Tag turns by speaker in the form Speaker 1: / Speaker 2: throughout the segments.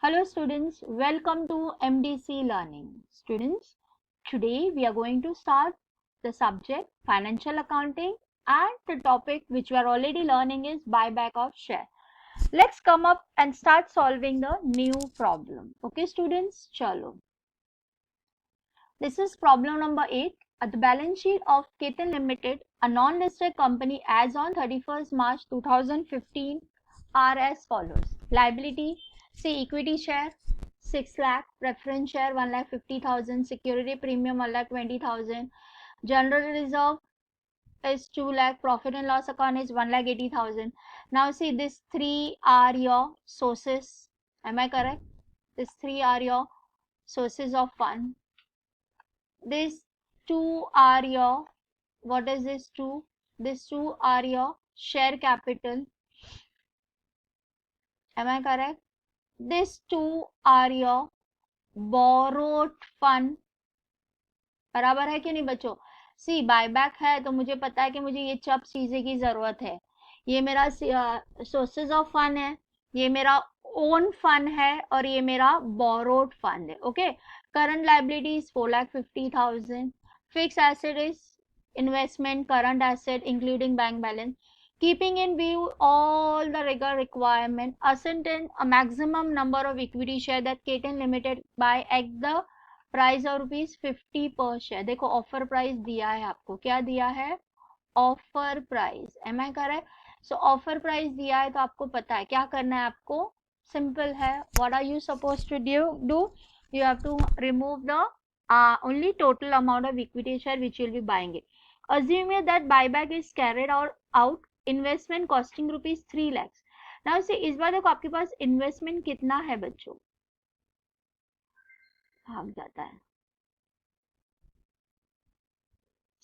Speaker 1: Hello students, welcome to MDC Learning. Students, today we are going to start the subject financial accounting and the topic which we are already learning is buyback of share. Let's come up and start solving the new problem. Okay students, chalo. This is problem number 8. At the balance sheet of Ketan Limited, a non-listed company as on 31st March 2015 are as follows. Liability, say equity share 6 lakh, preference share 1,50,000, security premium 1,20,000, general reserve is 2 lakh, profit and loss account is 1,80,000. Now see, these three are your sources. Am I correct? These three are your sources of fund. These two are your, what is this two? These two are your share capital. Am I correct? These two are your borrowed fund. बराबर है कि नहीं बच्चों? सी buyback है तो मुझे पता है कि मुझे ये सब चीजें की जरूरत है. ये मेरा सोर्सेज ऑफ फंड है, ये मेरा ओन फंड है और ये मेरा बोरोड फंड है. Okay, current liability is 4,50,000. Fix asset is investment, current asset including bank balance, keeping in view all the regular requirement, ascertain a maximum number of equity share that Ketan Limited buy at the price और ₹50 पर share. देखो offer price दिया है आपको, क्या दिया है? Offer price. Am I correct? So offer price दिया है तो आपको पता है क्या करना है आपको. सिंपल है. What are you suppose to do? You have to remove the only total amount of equity share which you will be buying it. Assuming that buyback is carried out, investment costing ₹3 lakhs. Now see, इस बार देखो आपके पास investment कितना है बच्चों? भाग जाता है.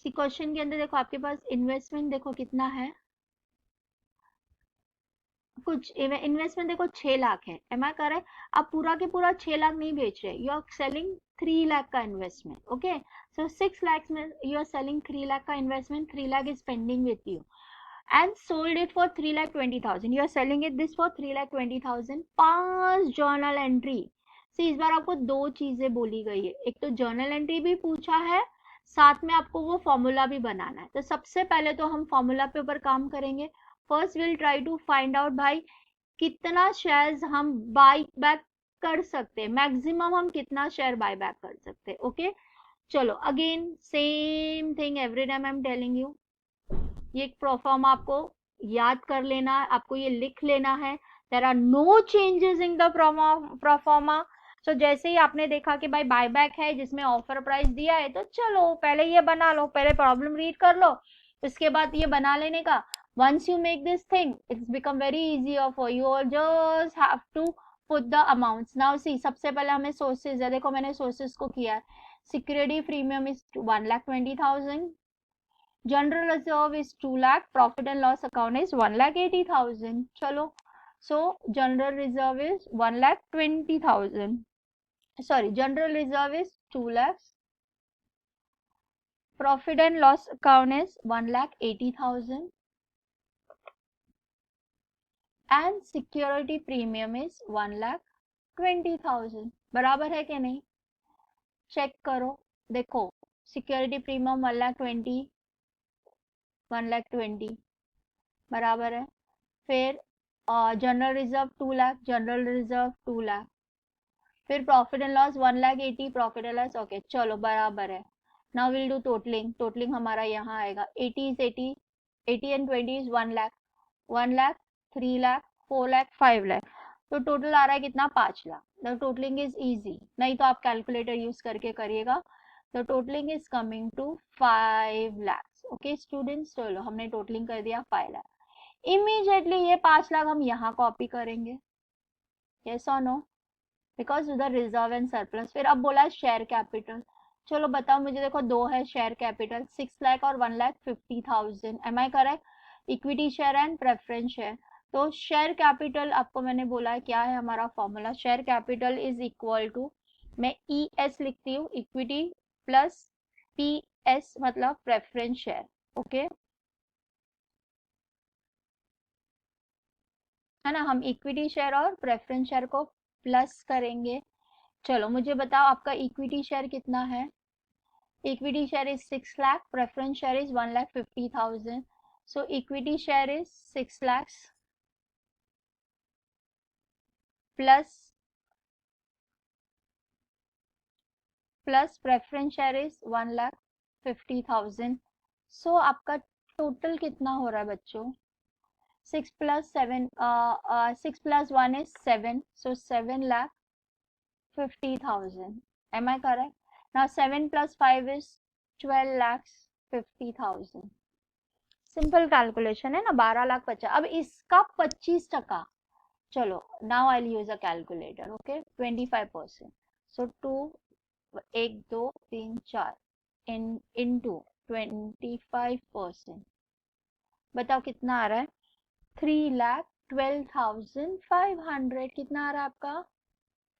Speaker 1: सी क्वेश्चन के अंदर देखो आपके पास इन्वेस्टमेंट देखो कितना है. कुछ इन्वेस्टमेंट देखो 6 लाख है. Am I correct? आप पूरा के पूरा 6 लाख नहीं बेच रहे. यू आर सेलिंग 3 लाख का इन्वेस्टमेंट. ओके, सो 6 लाख में यू आर सेलिंग 3 लाख का investment. 3 lakh is pending with you and sold it for 3,20,000. You are selling it this for 3,20,000. 5 journal entry. See, इस बार आपको दो चीजें बोली गई है. एक तो जर्नल एंट्री भी पूछा है, साथ में आपको वो फॉर्मूला भी बनाना है. तो सबसे पहले तो हम फॉर्मूला पे ऊपर काम करेंगे. First will try to find out भाई कितना शेयर्स हम बाय बैक कर सकते हैं, मैक्सिमम हम कितना शेयर बाय बैक कर सकते हैं. ओके, चलो again same thing every time I am telling you. ये एक प्रोफॉर्मा आपको याद कर लेना है, आपको ये लिख लेना है. There are no changes in the proforma. So जैसे ही आपने देखा कि भाई बायबैक है जिसमें ऑफर प्राइस दिया है, तो चलो पहले ये बना लो, पहले प्रॉब्लम रीड कर लो, उसके बाद ये बना लेने का. once you make this thing, it's become very easier for you. Or just have to put the amounts. Now see, सबसे पहले हमें सोर्सेज है. देखो मैंने सोर्सेज को किया है. Security premium is 1,20,000. General reserve is 2 lakh, profit and loss account is 1,80,000. Chalo, so general reserve is 1,20,000. Sorry, general reserve is 2 lakhs, profit and loss account is 1,80,000, and security premium is 1,20,000. बराबर है कि नहीं? Check करो. देखो security premium 1,20,000 बराबर है. फिर general reserve 2 lakh, general reserve 2 lakh. फिर profit and loss 1,80,000, profit and loss. Okay चलो बराबर है. Now will do totalling. Totalling हमारा यहाँ आएगा. 80 is 80, 80 and 20 is 1 lakh, 1 lakh, 3 lakh, 4 lakh, 5 lakh. तो टोटल आ रहा है कितना? 5 lakh. The totalling is easy, नहीं तो आप कैलकुलेटर यूज करके करिएगा. The totalling is coming to 5 lakh. Okay students, चलो हमने टोटलिंग कर दिया 5 लाख. इमीडिएटली ये 5 लाख हम यहाँ कॉपी करेंगे. यस और नो? बिकॉज उधर रिजर्व एंड सरप्लस. फिर अब बोला शेयर कैपिटल. चलो बताओ मुझे. देखो दो है शेयर कैपिटल, 6 लाख और 1,50,000. Am I correct? Equity share and preference share. तो शेयर कैपिटल आपको मैंने बोला है क्या है हमारा formula. Share capital is equal to, मैं ई एस लिखती हूँ, इक्विटी प्लस पी एस मतलब प्रेफरेंस शेयर. ओके है ना? हम इक्विटी शेयर और प्रेफरेंस शेयर को प्लस करेंगे। चलो मुझे बताओ आपका इक्विटी शेयर कितना है। Equity share is 6 lakh, preference share is 1,50,000. So equity share is 6 lakhs plus preference share is 1,50,000. So आपका टोटल कितना हो रहा है बच्चों? 6 plus 7, 6 plus 1 is 7. So 7,50,000. Am I correct? Now 7 plus 5 is 12,50,000. Simple calculation है ना, 12 लाख 50. अब इसका 25%. चलो now I use a calculator. Okay 25%. So 2 1 2 3 4 into 25%. बताओ कितना आ रहा है? 3,12,500. कितना आ रहा है आपका?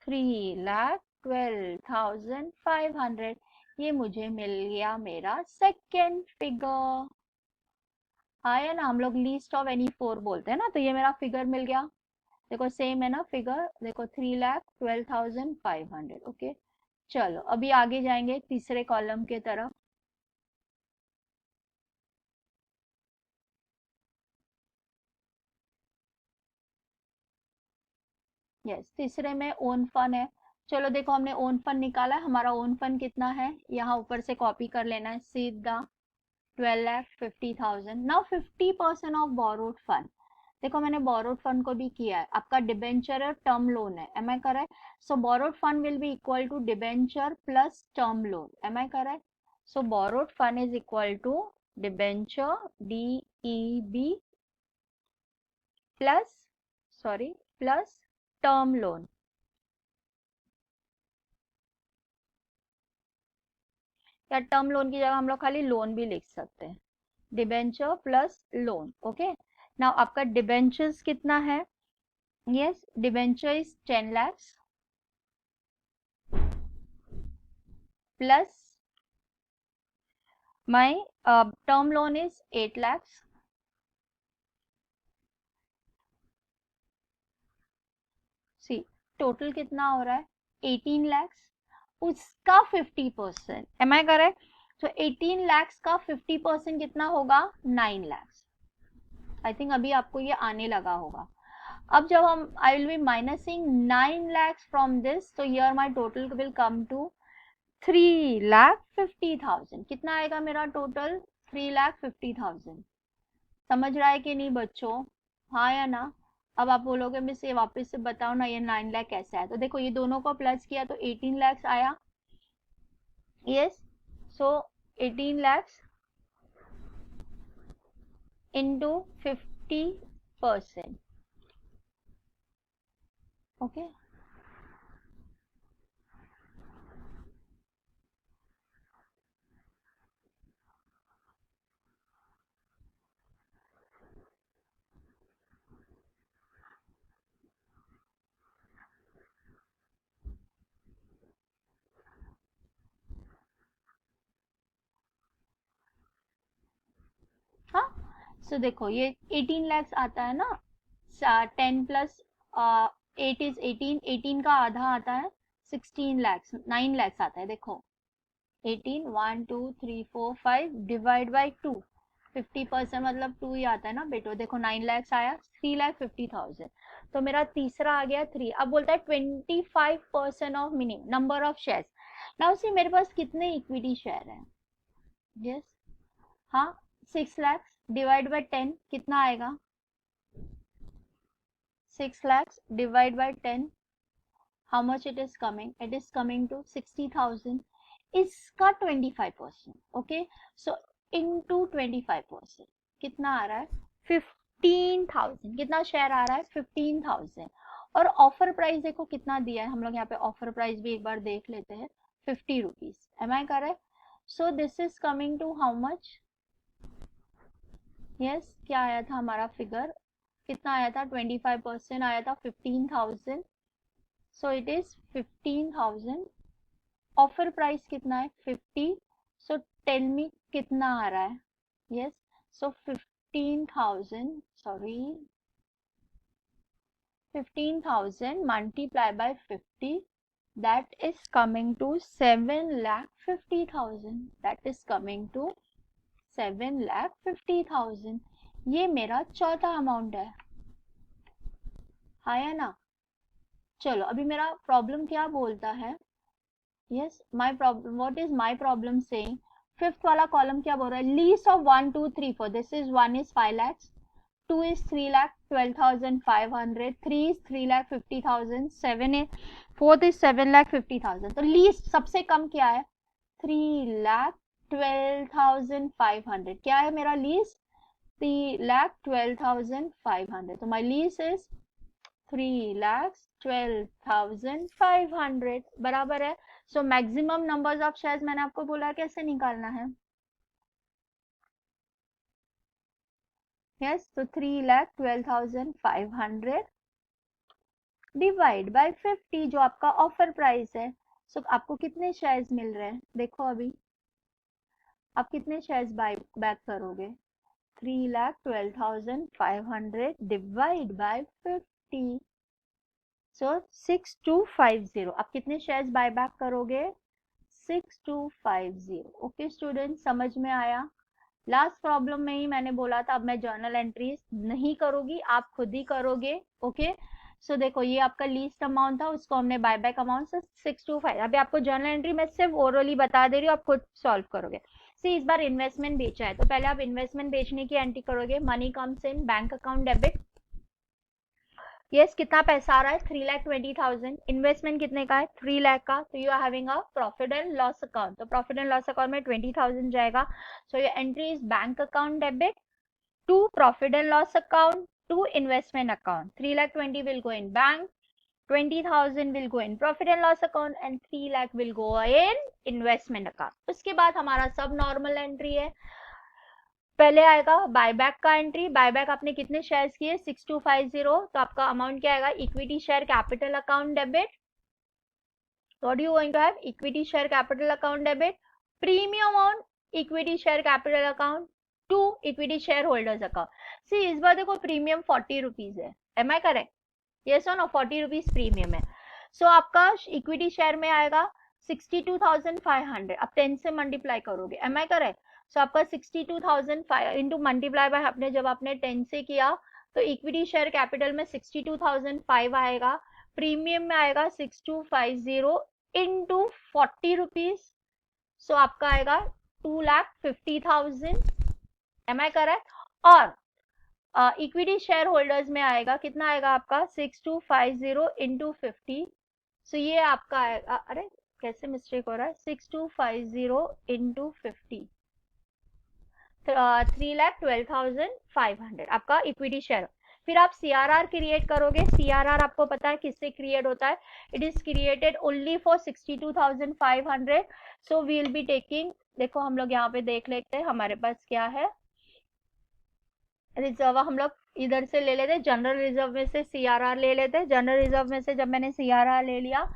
Speaker 1: 3,12,500. ये मुझे मिल गया मेरा सेकेंड फिगर. आया ना, हम लोग लीस्ट ऑफ एनी 4 बोलते हैं ना, तो ये मेरा फिगर मिल गया. देखो सेम है ना फिगर, देखो 3,12,500. ओके चलो अभी आगे जाएंगे तीसरे कॉलम के तरफ. यस तीसरे में ओन फंड है. चलो देखो हमने ओन फंड निकाला है. हमारा ओन फंड कितना है, यहाँ ऊपर से कॉपी कर लेना है सीधा. 12,50,000. Now 50% of borrowed fund. देखो मैंने बोरोड फंड को भी किया है. आपका डिबेंचर और टर्म लोन है. Am I correct? So borrowed fund will be equal to debenture plus term loan. Am I correct? So borrowed fund is equal to debenture DEB plus term loan. या term loan की जगह हम लोग खाली loan भी लिख सकते हैं. Debenture plus loan. Okay now आपका डिबेंचर्स कितना है? Yes debenture is 10 lakhs plus my term loan is 8 lakhs. See total कितना हो रहा है? 18 lakhs. उसका 50%. एम आई करेक्ट? तो 18 lakhs का 50% कितना होगा? 9 lakhs. आई थिंक अभी आपको ये आने लगा होगा. अब जब हम I will be minusing 9 lakhs from this, तो here my total will come to 3,50,000. कितना आएगा मेरा टोटल? 3,50,000. समझ रहा है कि नहीं बच्चों? हाँ या ना? अब आप बोलोगे मिस ये वापस से बताओ ना, ये 9 लाख कैसे आया? तो देखो ये दोनों को प्लस किया तो 18 lakhs आया. Yes so 18 lakhs into 50%. Okay हाँ सो देखो ये 18 lakhs आता है ना. 10 प्लस 8 इज 18. 18 का आधा आता है 16 lakhs. 9 lakhs आता है. देखो 18 1 2 3 4 5 डिवाइड बाई 2. 50% मतलब 2 ही आता है ना बेटो. देखो 9 lakhs आया. 3,50,000. तो मेरा तीसरा आ गया 3. अब बोलता है 25% of minimum number of shares. Now see मेरे पास कितने इक्विटी शेयर हैं? यस हाँ 6 lakhs डिवाइड बाई 10 कितना आएगा? 6 lakhs divide by 10 how much it is coming? It is coming to 60,000. इसका 25%. ओके सो इनटू 25% कितना आ रहा है? 15,000. कितना शेयर आ रहा है? 15,000. और ऑफर प्राइस देखो कितना दिया है. हम लोग यहाँ पे ऑफर प्राइस भी एक बार देख लेते हैं. 50 rupees. Am I correct? So this is coming to how much? Yes क्या आया था हमारा फिगर? कितना आया था? 25% आया था 15,000. सो इट इज 15,000. ऑफर प्राइस कितना है? 50. सो टेल मी कितना आ रहा है? Yes so 15,000 sorry 15,000 multiplied by 50, that is coming to 7,50,000. That is coming to 7,50,000. ये मेरा चौथा अमाउंट है, हाँ या ना? चलो अभी मेरा प्रॉब्लम क्या बोलता है? Yes, my problem, what is my problem saying? Fifth वाला कॉलम क्या बोल रहा है? Least of 1 2 3 4. This is 1 is 5 lakhs, 2 is 3,12,500, 3 is 3,50,000, 7 is 4th is 7,50,000. तो लीस्ट सबसे कम क्या है? 3,12,500. क्या है मेरा लीस्ट? 3,12,500. तो माय लीस्ट इज 3,12,500 बराबर है. So maximum numbers of shares मैंने आपको बोला कैसे निकालना है. यस, तो 3,12,500 डिवाइड बाय 50 जो आपका ऑफर प्राइस है. सो आपको कितने शेयर्स मिल रहे हैं? देखो अभी आप कितने शेयर्स बाय बैक करोगे? 3,12,500 डिवाइड बाय 50. सो 6250. आप कितने शेयर्स बाय बैक करोगे? 6250. ओके स्टूडेंट, समझ में आया? लास्ट प्रॉब्लम में ही मैंने बोला था अब मैं जर्नल एंट्रीज नहीं करूंगी, आप खुद ही करोगे. ओके सो देखो ये आपका लीस्ट अमाउंट था, उसको हमने बाय बैक अमाउंट से 625. अभी आपको जर्नल एंट्री मैं सिर्फ ओरली बता दे रही हूँ, आप खुद सॉल्व करोगे. सी इस बार इन्वेस्टमेंट बेचा है तो पहले आप इन्वेस्टमेंट बेचने की एंट्री करोगे. Money comes in bank account debit. Yes, कितना पैसा आ रहा है? 3,20,000. इन्वेस्टमेंट कितने का है? 3 लाख का. तो you are having a profit and loss account. तो प्रॉफिट एंड लॉस अकाउंट में 20,000 जाएगा. So your entry is bank account debit to profit and loss account to investment account. 3,20,000 will go in bank, 20,000 will go in profit and loss account and 3 lakh will go in investment account. उसके बाद हमारा सब normal entry है. पहले आएगा buyback का entry. Buyback आपने कितने शेयर्स किए? 6250. तो आपका अमाउंट क्या आएगा? Equity share capital account debit. What you going to have? Equity share capital account debit premium on equity share capital account to equity share holders account. See इस बार देखो प्रीमियम 40 रुपीज है. Am I correct? Yes और no? 40 rupees premium है. So आपका equity share में आएगा 62,500. आप 10 से मल्टीप्लाई करोगे. एम आई करेक्ट? सो आपका 62,005 इंटू मल्टीप्लाई बाय आपने जब आपने 10 से किया तो इक्विटी शेयर कैपिटल में 62,005 आएगा. प्रीमियम में आएगा 6250 इंटू 40 रुपीज. सो आपका आएगा 2,50,000. Am I correct? और इक्विटी शेयर होल्डर्स में आएगा कितना? आएगा आपका 6250 इंटू 50. सो ये आपका आएगा, अरे कैसे मिस्टेक हो रहा है? 6250 इंटू 50, 3,12,500 आपका इक्विटी शेयर. फिर आप सीआरआर क्रिएट करोगे. सीआरआर आपको पता है किससे क्रिएट होता है? It is created only for 62,500. So we will be taking, देखो हम लोग यहाँ पे देख लेते हैं हमारे पास क्या है. रिजर्व हम लोग इधर से ले लेते, जनरल रिजर्व में से सीआरआर ले लेते. जनरल रिजर्व में से जब मैंने सीआरआर ले लिया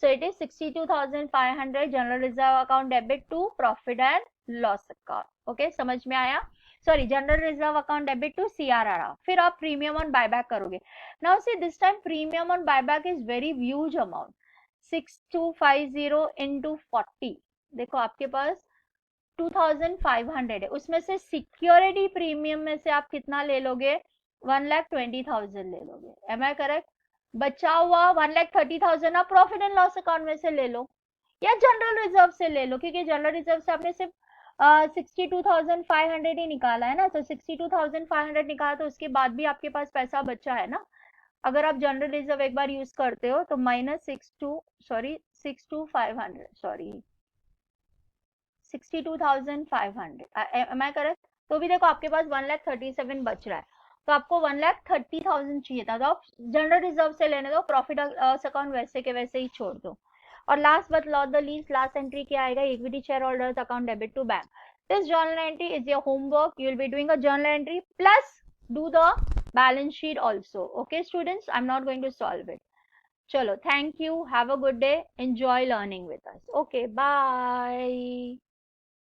Speaker 1: so it is 62,500 general reserve account debit to profit and loss account. Okay समझ में आया? Sorry, general reserve account debit to CRR. फिर आप प्रीमियम ऑन बायबैक करोगे. Now see this time premium on buyback is very huge amount. 6250 into 40. देखो आपके पास 2,500 है. उसमें से सिक्योरिटी प्रीमियम में से आप कितना ले लोगे? 1,20,000 ले लोगे. Am I correct? बचा हुआ 1,30,000 आप प्रॉफिट एंड लॉस अकाउंट में से ले लो या जनरल रिजर्व से ले लो, क्योंकि जनरल रिजर्व से आपने सिर्फ 62,500 ही निकाला है ना. तो 62,500 निकाला तो उसके बाद भी आपके पास पैसा बचा है ना. अगर आप जनरल रिजर्व एक बार यूज करते हो तो माइनस 62,500 एम आई करेक्ट? तो भी देखो आपके पास 1,37,000 बच रहा है. तो आपको 1,30,000 चाहिए था, तो आप जनरल रिजर्व से लेने दो. प्रॉफिट लॉस अकाउंट वैसे के वैसे ही छोड़ दो. और last but not the least, last entry क्या आएगा? Equity share holders account debit to bank. This journal entry is your homework. You will be doing a journal entry plus do the balance sheet also. Okay students, I am not going to solve it. चलो, thank you, have a good day, enjoy learning with us. Okay, bye.